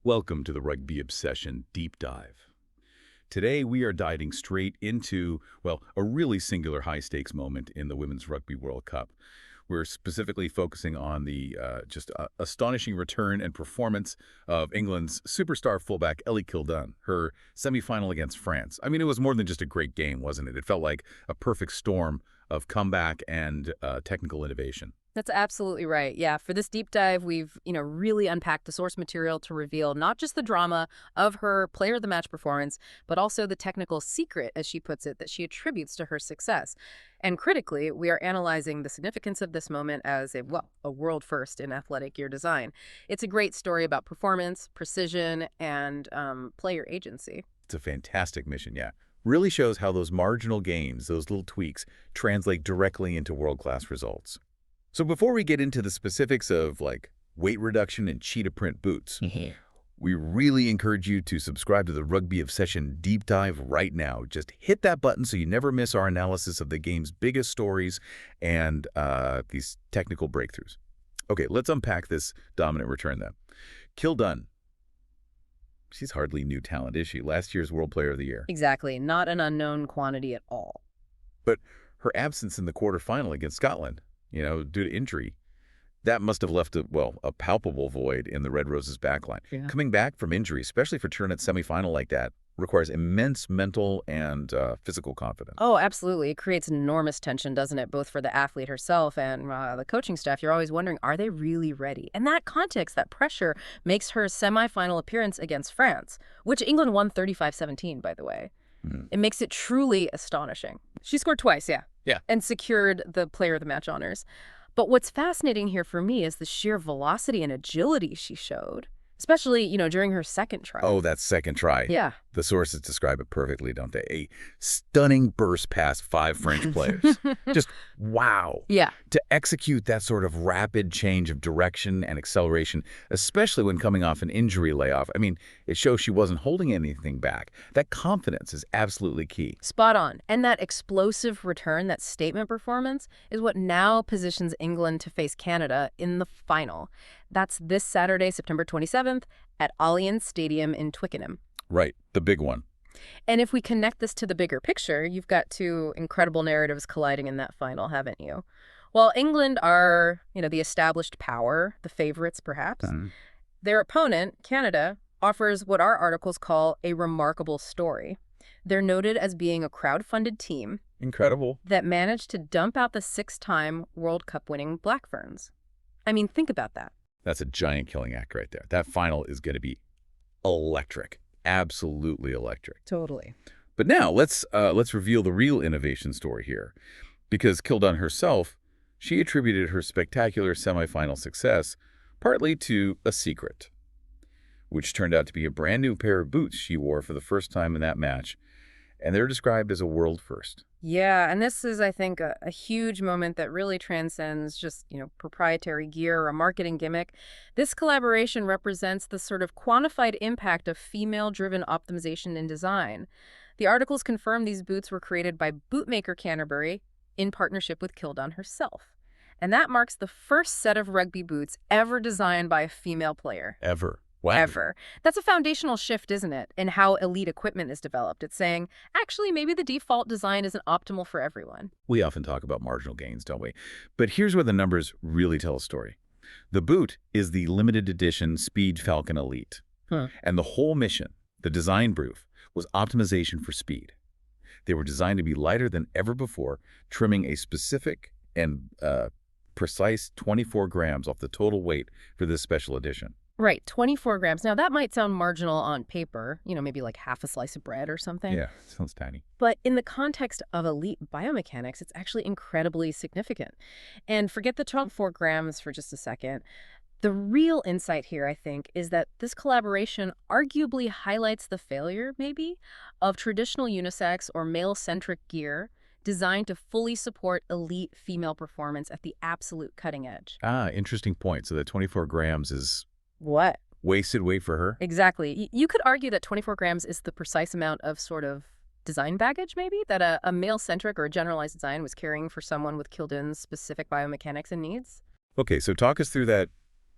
Welcome to the Rugby Obsession Deep Dive. Today we are diving straight into, well, a really singular high-stakes moment in the Women's Rugby World Cup. We're specifically focusing on the astonishing return and performance of England's superstar fullback Ellie Kildunne, her semi-final against France. I mean, it was more than just a great game, wasn't it? It felt like a perfect storm of comeback and technical innovation. That's absolutely right. Yeah, for this deep dive, we've, really unpacked the source material to reveal not just the drama of her player of the match performance, but also the technical secret, as she puts it, that she attributes to her success. And critically, we are analyzing the significance of this moment as a world first in athletic gear design. It's a great story about performance, precision, and player agency. It's a fantastic mission, yeah. Really shows how those marginal gains, those little tweaks, translate directly into world-class results. So before we get into the specifics of weight reduction and cheetah print boots, we really encourage you to subscribe to the Rugby Obsession Deep Dive right now. Just hit that button so you never miss our analysis of the game's biggest stories and these technical breakthroughs. Okay, let's unpack this dominant return then. Kildunne. She's hardly new talent, is she? Last year's World Player of the Year. Exactly. Not an unknown quantity at all. But her absence in the quarterfinal against Scotland, due to injury, that must have left a palpable void in the Red Roses' backline. Yeah. Coming back from injury, especially for turn at semifinal like that, requires immense mental and physical confidence. Oh, absolutely. It creates enormous tension, doesn't it? Both for the athlete herself and the coaching staff. You're always wondering, are they really ready? And that context, that pressure, makes her semifinal appearance against France, which England won 35-17, by the way. It makes it truly astonishing. She scored twice, yeah. And secured the player of the match honors. But what's fascinating here for me is the sheer velocity and agility she showed, especially, during her second try. Oh, that second try. Yeah. The sources describe it perfectly, don't they? A stunning burst past 5 French players. Just wow. Yeah. To execute that sort of rapid change of direction and acceleration, especially when coming off an injury layoff, I mean, it shows she wasn't holding anything back. That confidence is absolutely key. Spot on. And that explosive return, that statement performance, is what now positions England to face Canada in the final. That's this Saturday, September 27th, at Allianz Stadium in Twickenham. Right, the big one. And if we connect this to the bigger picture, you've got two incredible narratives colliding in that final, haven't you? While England are, the established power, the favorites perhaps, their opponent, Canada, offers what our articles call a remarkable story. They're noted as being a crowd-funded team. Incredible. That managed to dump out the 6-time World Cup winning Black Ferns. I mean, think about that. That's a giant killing act right there. That final is going to be electric. Absolutely electric. Totally. But now let's reveal the real innovation story here. Because Kildunne herself, she attributed her spectacular semifinal success partly to a secret, which turned out to be a brand new pair of boots she wore for the first time in that match. And they're described as a world first. Yeah, and this is, I think, a huge moment that really transcends just, proprietary gear or a marketing gimmick. This collaboration represents the sort of quantified impact of female-driven optimization in design. The articles confirm these boots were created by bootmaker Canterbury in partnership with Kildunne herself. And that marks the first set of rugby boots ever designed by a female player. Ever. Wow. Ever. That's a foundational shift, isn't it, in how elite equipment is developed. It's saying, actually, maybe the default design isn't optimal for everyone. We often talk about marginal gains, don't we? But here's where the numbers really tell a story. The boot is the limited edition Speed Falcon Elite. And the whole mission, the design brief, was optimization for speed. They were designed to be lighter than ever before, trimming a specific and precise 24 grams off the total weight for this special edition. Right, 24 grams. Now, that might sound marginal on paper, maybe like half a slice of bread or something. Yeah, sounds tiny. But in the context of elite biomechanics, it's actually incredibly significant. And forget the 24 grams for just a second. The real insight here, I think, is that this collaboration arguably highlights the failure, maybe, of traditional unisex or male-centric gear designed to fully support elite female performance at the absolute cutting edge. Ah, interesting point. So that 24 grams is... What? Wasted weight for her? Exactly. You could argue that 24 grams is the precise amount of sort of design baggage, maybe, that a male-centric or a generalized design was carrying for someone with Kildunne's specific biomechanics and needs. Okay, so talk us through that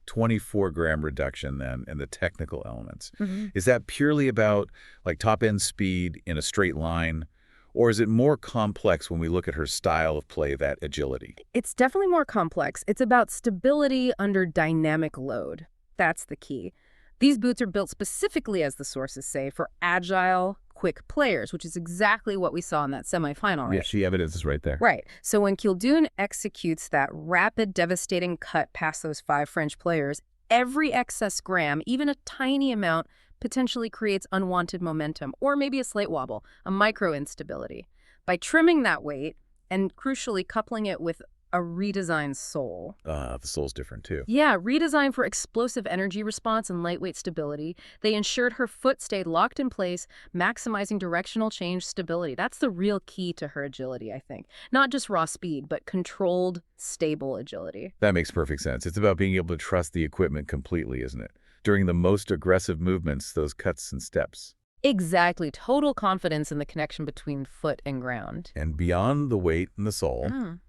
24-gram reduction then and the technical elements. Hmm. Is that purely about like top-end speed in a straight line, or is it more complex when we look at her style of play, that agility? It's definitely more complex. It's about stability under dynamic load. That's the key. These boots are built specifically, as the sources say, for agile, quick players, which is exactly what we saw in that semifinal race. Yes, the evidence is right there. Right. So when Kildunne executes that rapid, devastating cut past those 5 French players, every excess gram, even a tiny amount, potentially creates unwanted momentum, or maybe a slight wobble, a micro instability. By trimming that weight, and crucially coupling it with a redesigned sole. The sole's different too. Yeah, redesigned for explosive energy response and lightweight stability, they ensured her foot stayed locked in place, maximizing directional change stability. That's the real key to her agility, I think. Not just raw speed, but controlled, stable agility. That makes perfect sense. It's about being able to trust the equipment completely, isn't it? During the most aggressive movements, those cuts and steps. Exactly. Total confidence in the connection between foot and ground. And beyond the weight and the sole, Mm.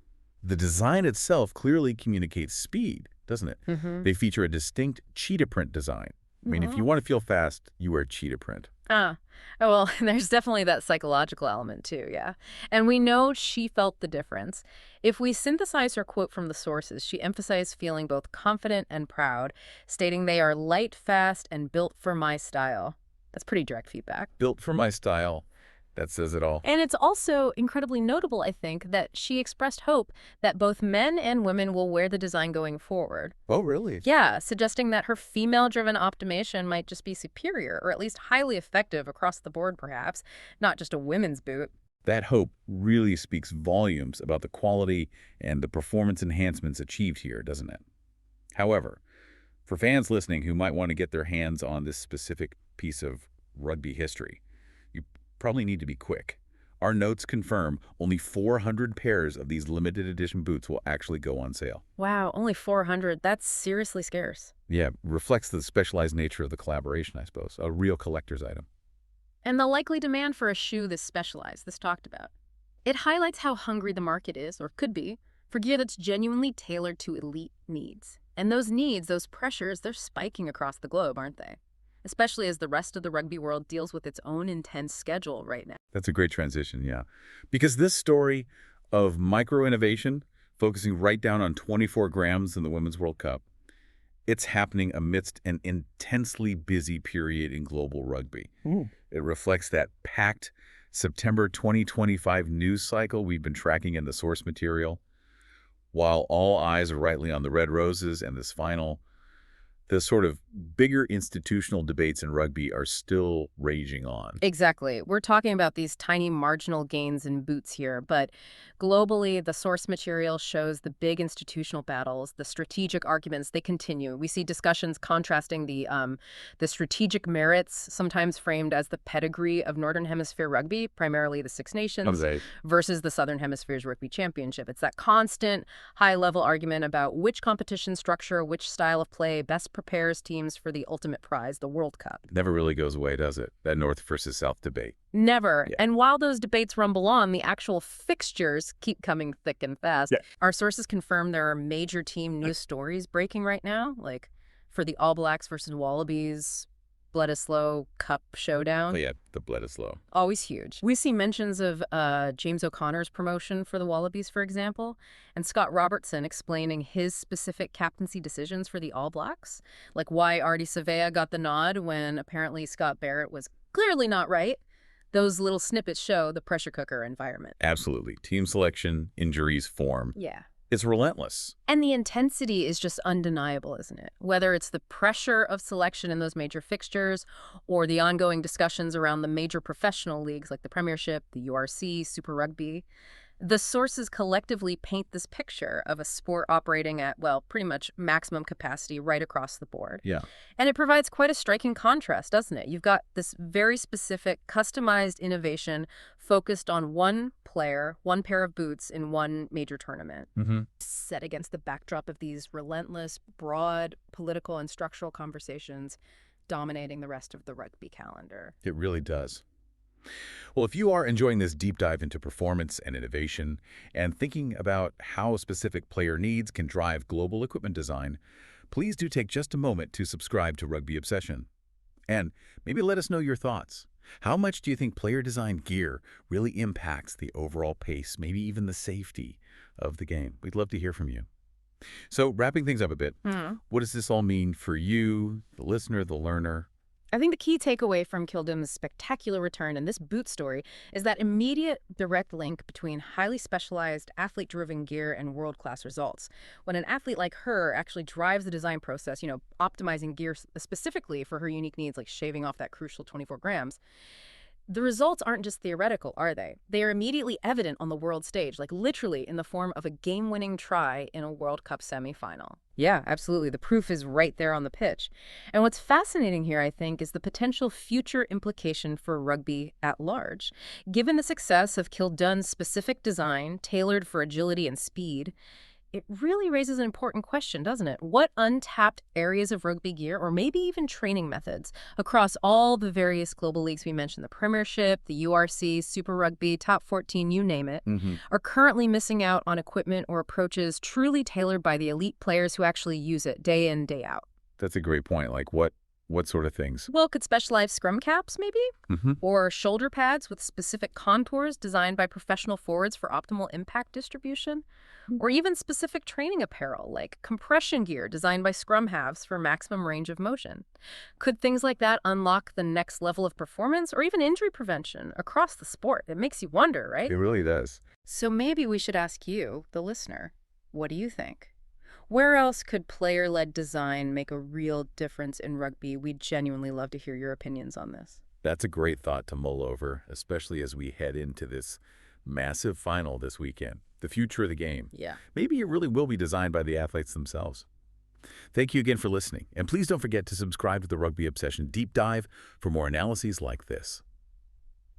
the design itself clearly communicates speed, doesn't it? Mm-hmm. They feature a distinct cheetah print design. I mean, if you want to feel fast, you wear cheetah print. Oh, well, there's definitely that psychological element too, yeah. And we know she felt the difference. If we synthesize her quote from the sources, she emphasized feeling both confident and proud, stating they are light, fast, and built for my style. That's pretty direct feedback. Built for my style. That says it all. And it's also incredibly notable, I think, that she expressed hope that both men and women will wear the design going forward. Oh, really? Yeah, suggesting that her female-driven optimization might just be superior, or at least highly effective across the board, perhaps, not just a women's boot. That hope really speaks volumes about the quality and the performance enhancements achieved here, doesn't it? However, for fans listening who might want to get their hands on this specific piece of rugby history, you probably need to be quick. Our notes confirm only 400 pairs of these limited edition boots will actually go on sale. Wow, only 400. That's seriously scarce. Yeah, reflects the specialized nature of the collaboration, I suppose. A real collector's item. And the likely demand for a shoe this specialized, this talked about. It highlights how hungry the market is, or could be, for gear that's genuinely tailored to elite needs. And those needs, those pressures, they're spiking across the globe, aren't they? Especially as the rest of the rugby world deals with its own intense schedule right now. That's a great transition, yeah. Because this story of micro-innovation, focusing right down on 24 grams in the Women's World Cup, it's happening amidst an intensely busy period in global rugby. It reflects that packed September 2025 news cycle we've been tracking in the source material. While all eyes are rightly on the Red Roses and this final, the sort of bigger institutional debates in rugby are still raging on. Exactly. We're talking about these tiny marginal gains in boots here, but globally, the source material shows the big institutional battles, the strategic arguments, they continue. We see discussions contrasting the strategic merits, sometimes framed as the pedigree of Northern Hemisphere rugby, primarily the Six Nations, versus the Southern Hemisphere's Rugby Championship. It's that constant high-level argument about which competition structure, which style of play best prepares teams for the ultimate prize, the World Cup. Never really goes away, does it? That North versus South debate. Never. Yeah. And while those debates rumble on, the actual fixtures keep coming thick and fast. Yeah. Our sources confirm there are major team news stories breaking right now, like for the All Blacks versus Wallabies, Bledisloe Cup showdown. Oh, yeah, the Bledisloe. Always huge. We see mentions of James O'Connor's promotion for the Wallabies, for example, and Scott Robertson explaining his specific captaincy decisions for the All Blacks, like why Artie Savea got the nod when apparently Scott Barrett was clearly not right. Those little snippets show the pressure cooker environment. Absolutely. Team selection, injuries, form. Yeah. It's relentless. And the intensity is just undeniable, isn't it? Whether it's the pressure of selection in those major fixtures or the ongoing discussions around the major professional leagues like the Premiership, the URC, Super Rugby, the sources collectively paint this picture of a sport operating at, well, pretty much maximum capacity right across the board. Yeah. And it provides quite a striking contrast, doesn't it? You've got this very specific, customized innovation focused on one player, one pair of boots in one major tournament, set against the backdrop of these relentless, broad political and structural conversations dominating the rest of the rugby calendar. It really does. Well, if you are enjoying this deep dive into performance and innovation and thinking about how specific player needs can drive global equipment design, please do take just a moment to subscribe to Rugby Obsession. And maybe let us know your thoughts. How much do you think player-designed gear really impacts the overall pace, maybe even the safety of the game? We'd love to hear from you. So wrapping things up a bit, what does this all mean for you, the listener, the learner? I think the key takeaway from Kildunne's spectacular return and this boot story is that immediate direct link between highly specialized athlete-driven gear and world-class results. When an athlete like her actually drives the design process, optimizing gear specifically for her unique needs, like shaving off that crucial 24 grams, the results aren't just theoretical, are they? They are immediately evident on the world stage, like literally in the form of a game-winning try in a World Cup semifinal. Yeah, absolutely. The proof is right there on the pitch. And what's fascinating here, I think, is the potential future implication for rugby at large. Given the success of Kildunne's specific design, tailored for agility and speed, it really raises an important question, doesn't it? What untapped areas of rugby gear, or maybe even training methods, across all the various global leagues we mentioned, the Premiership, the URC, Super Rugby, Top 14, you name it, are currently missing out on equipment or approaches truly tailored by the elite players who actually use it day in, day out? That's a great point. Like what sort of things? Well, could specialized scrum caps, maybe? Or shoulder pads with specific contours designed by professional forwards for optimal impact distribution? Or even specific training apparel, like compression gear designed by scrum halves for maximum range of motion. Could things like that unlock the next level of performance or even injury prevention across the sport? It makes you wonder, right? It really does. So maybe we should ask you, the listener, what do you think? Where else could player-led design make a real difference in rugby? We'd genuinely love to hear your opinions on this. That's a great thought to mull over, especially as we head into this massive final this weekend. The future of the game. Yeah. Maybe it really will be designed by the athletes themselves. Thank you again for listening, and please don't forget to subscribe to the Rugby Obsession Deep Dive for more analyses like this.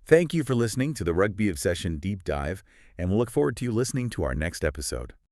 Thank you for listening to the Rugby Obsession Deep Dive, and we'll look forward to you listening to our next episode.